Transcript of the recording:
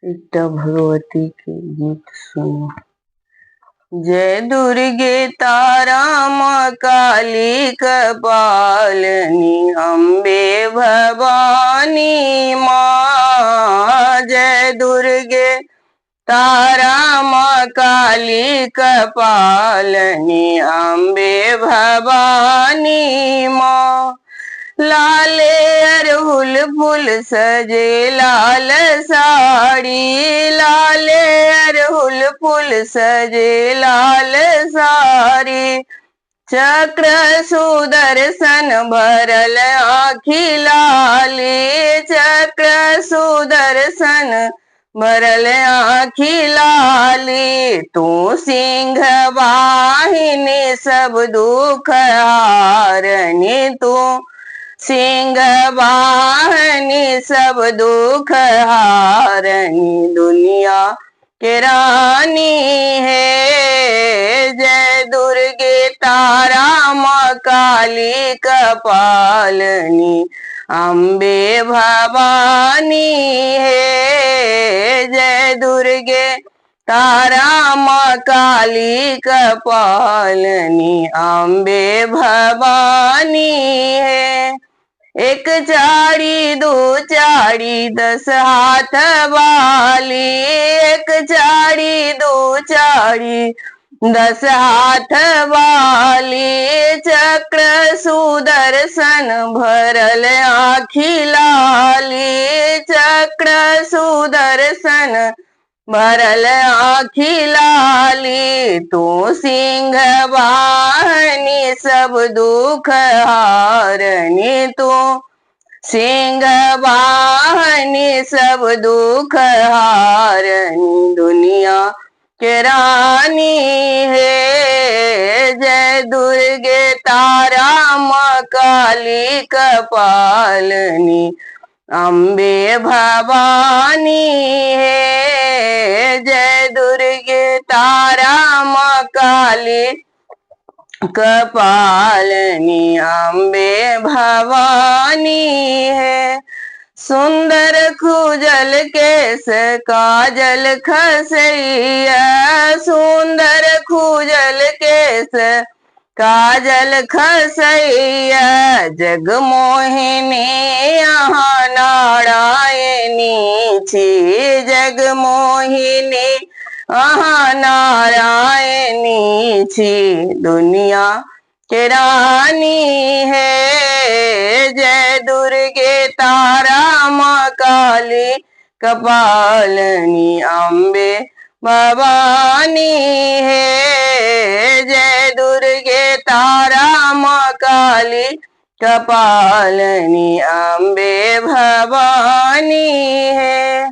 एकटा भगवती के गीत सुनो। जय दुर्गे तारा माँ काली कपालिनी अम्बे भवानी माँ। जय दुर्गे तारा माँ काली कपालिनी अम्बे भवानी माँ। लाले अरहुल फूल सजे लाल साड़ी, लाले अरहुल फूल सजे लाल साड़ी। चक्र सुदर्शन भरल आँखी लाली, चक्र सुदर्शन भरल आँखी लाली। तू सिंह वाहिनी सब दुख हारनी, तू सिंह वाहिनी सब दुख हारनी। दुनिया के रानी है जय दुर्गे तारा माँ काली कपालिनी अम्बे भवानी है। जय दुर्गे तारा माँ काली कपालिनी अम्बे भवानी है। एक चाड़ी दो चाड़ी 10 हाथ वाली, एक चाड़ी दो चाड़ी 10 हाथ वाली। चक्र सुदर्शन भरल आँखी लाली, चक्र सुदर्शन भरल आँखी लाली। तू सिंह वाहिनी सब दुख हारनी, तू सिंह वाहिनी सब दुख हारनी। दुनिया के रानी है जय दुर्गे तारा माँ काली कपालिनी अम्बे भवानी है। जय दुर्गे तारा माँ काली कपालिनी अम्बे भवानी है। सुंदर खुजल केस काजल खसैया, सुंदर खुजल केस काजल खसैया। जगमोहिनी यहाँ नारायणी छी, जगमोहिनी यहाँ नारायणी छी। दुनिया के रानी है जय दुर्गे तारा माँ काली कपालिनी अम्बे भवानी है। जय दुर्गे तारा माँ काली कपालिनी अम्बे भवानी है।